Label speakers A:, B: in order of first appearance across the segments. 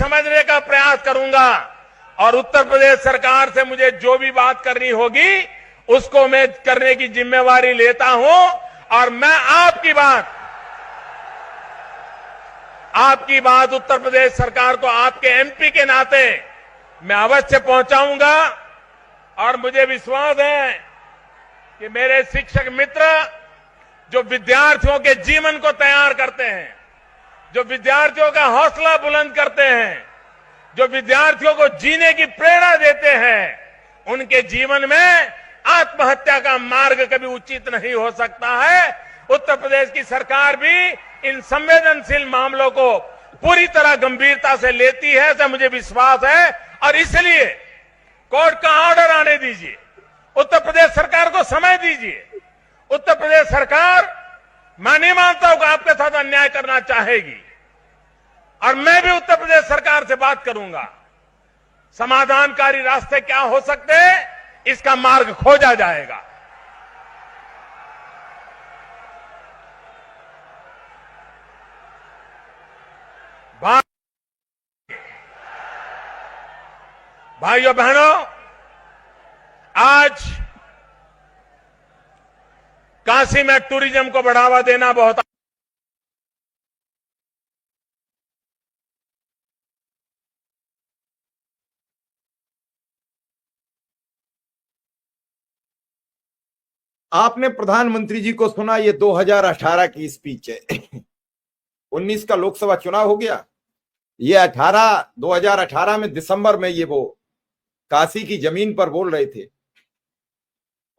A: समझने का प्रयास करूंगा और उत्तर प्रदेश सरकार से मुझे जो भी बात करनी होगी उसको मैं करने की जिम्मेवारी लेता हूं और मैं आपकी बात उत्तर प्रदेश सरकार को आपके एमपी के नाते मैं अवश्य पहुंचाऊंगा। और मुझे विश्वास है कि मेरे शिक्षक मित्र जो विद्यार्थियों के जीवन को तैयार करते हैं, जो विद्यार्थियों का हौसला बुलंद करते हैं, जो विद्यार्थियों को जीने की प्रेरणा देते हैं, उनके जीवन में आत्महत्या का मार्ग कभी उचित नहीं हो सकता है। उत्तर प्रदेश की सरकार भी इन संवेदनशील मामलों को पूरी तरह गंभीरता से लेती है, ऐसा मुझे विश्वास है। और इसलिए कोर्ट का ऑर्डर आने दीजिए, उत्तर प्रदेश सरकार को समय दीजिए। उत्तर प्रदेश सरकार, मैं नहीं मानता हूं कि आपके साथ अन्याय करना चाहेगी और मैं भी उत्तर प्रदेश सरकार से बात करूंगा। समाधानकारी रास्ते क्या हो सकते हैं, इसका मार्ग खोजा जाएगा। भाइयों बहनों, आज काशी में टूरिज्म को बढ़ावा देना बहुत
B: आपने प्रधानमंत्री जी को सुना, ये 2018 की स्पीच है। 19 का लोकसभा चुनाव हो गया, ये 2018 में दिसंबर में ये वो काशी की जमीन पर बोल रहे थे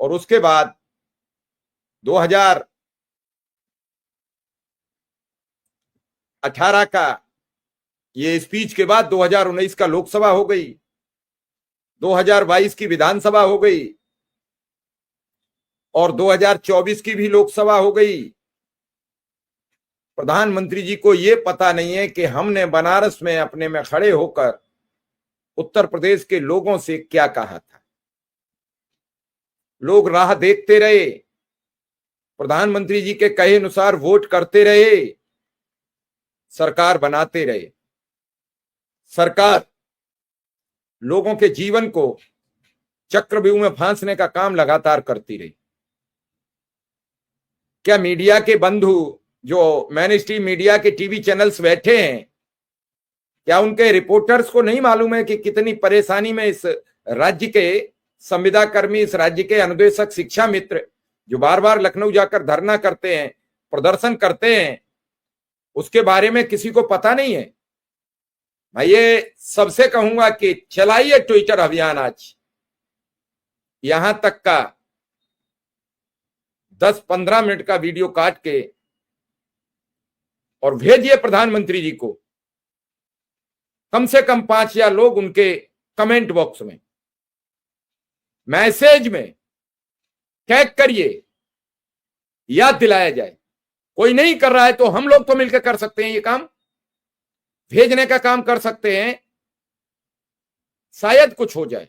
B: और उसके बाद 2018 का ये स्पीच के बाद 2019 का लोकसभा हो गई, 2022 की विधानसभा हो गई और 2024 की भी लोकसभा हो गई। प्रधानमंत्री जी को यह पता नहीं है कि हमने बनारस में अपने में खड़े होकर उत्तर प्रदेश के लोगों से क्या कहा था। लोग राह देखते रहे, प्रधानमंत्री जी के कहे अनुसार वोट करते रहे, सरकार बनाते रहे। सरकार लोगों के जीवन को चक्रव्यूह में फांसने का काम लगातार करती रही। क्या मीडिया के बंधु जो मेन स्ट्रीम मीडिया के टीवी चैनल्स बैठे हैं, क्या उनके रिपोर्टर्स को नहीं मालूम है कि कितनी परेशानी में इस राज्य के संविदा कर्मी, इस राज्य के अनुदेशक, शिक्षा मित्र जो बार बार लखनऊ जाकर धरना करते हैं, प्रदर्शन करते हैं, उसके बारे में किसी को पता नहीं है। मैं ये सबसे कहूंगा कि चलाइए ट्विटर अभियान, आज यहां तक का 10-15 मिनट का वीडियो काट के और भेजिए प्रधानमंत्री जी को। कम से कम 5000 लोग उनके कमेंट बॉक्स में, मैसेज में टैग करिए, याद दिलाया जाए। कोई नहीं कर रहा है तो हम लोग तो मिलकर कर सकते हैं, ये काम भेजने का काम कर सकते हैं, शायद कुछ हो जाए।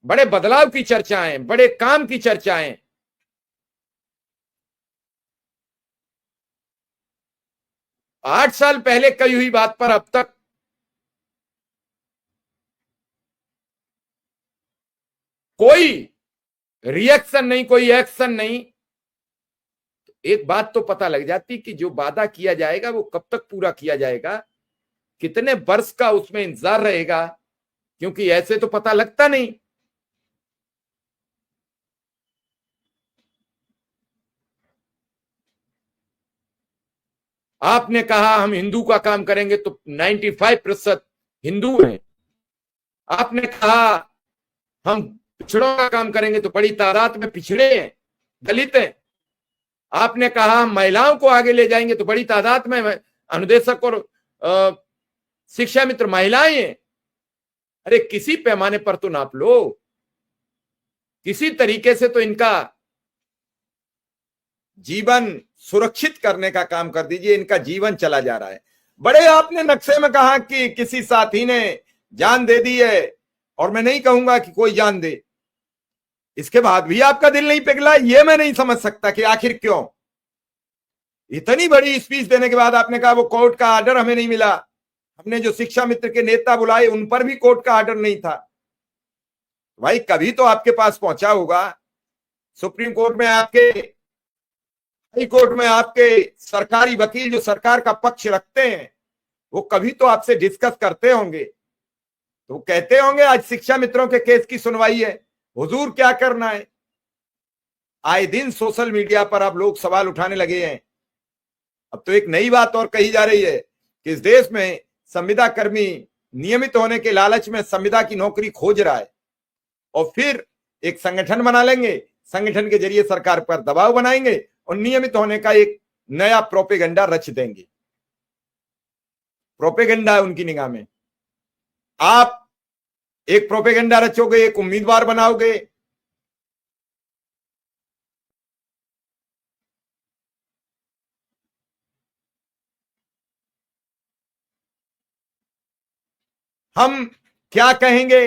B: बड़े बदलाव की चर्चाएं, बड़े काम की चर्चाएं, आठ साल पहले कही हुई बात पर अब तक कोई रिएक्शन नहीं, कोई एक्शन नहीं। एक बात तो पता लग जाती कि जो वादा किया जाएगा वो कब तक पूरा किया जाएगा, कितने वर्ष का उसमें इंतजार रहेगा, क्योंकि ऐसे तो पता लगता नहीं। आपने कहा हम हिंदू का काम करेंगे तो 95% हिंदू हैं। आपने कहा हम पिछड़ों का काम करेंगे तो बड़ी तादाद में पिछड़े हैं, दलित हैं। आपने कहा हम महिलाओं को आगे ले जाएंगे तो बड़ी तादाद में अनुदेशक और शिक्षा मित्र महिलाएं हैं। अरे किसी पैमाने पर तो नाप लो, किसी तरीके से तो इनका जीवन सुरक्षित करने का काम कर दीजिए। इनका जीवन चला जा रहा है। बड़े आपने नक्शे में कहा कि किसी साथी ने जान दे दी है, और मैं नहीं कहूंगा कि कोई जान दे, इसके बाद भी आपका दिल नहीं पिघला। ये मैं नहीं समझ सकता कि आखिर क्यों। इतनी बड़ी स्पीच देने के बाद आपने कहा वो कोर्ट का ऑर्डर हमें नहीं मिला, हमने जो शिक्षा मित्र के नेता बुलाए उन पर भी कोर्ट का ऑर्डर नहीं था। भाई कभी तो आपके पास पहुंचा होगा, सुप्रीम कोर्ट में आपके, हाई कोर्ट में आपके सरकारी वकील जो सरकार का पक्ष रखते हैं वो कभी तो आपसे डिस्कस करते होंगे, तो कहते होंगे आज शिक्षा मित्रों के केस की सुनवाई है, हुजूर क्या करना है। आए दिन सोशल मीडिया पर अब लोग सवाल उठाने लगे हैं। अब तो एक नई बात और कही जा रही है कि इस देश में संविदा कर्मी नियमित होने के लालच में संविदा की नौकरी खोज रहा है और फिर एक संगठन बना लेंगे, संगठन के जरिए सरकार पर दबाव बनाएंगे और नियमित होने का एक नया प्रोपेगेंडा रच देंगे। प्रोपेगेंडा है उनकी निगाह में। आप एक प्रोपेगेंडा रचोगे, एक उम्मीदवार बनाओगे, हम क्या कहेंगे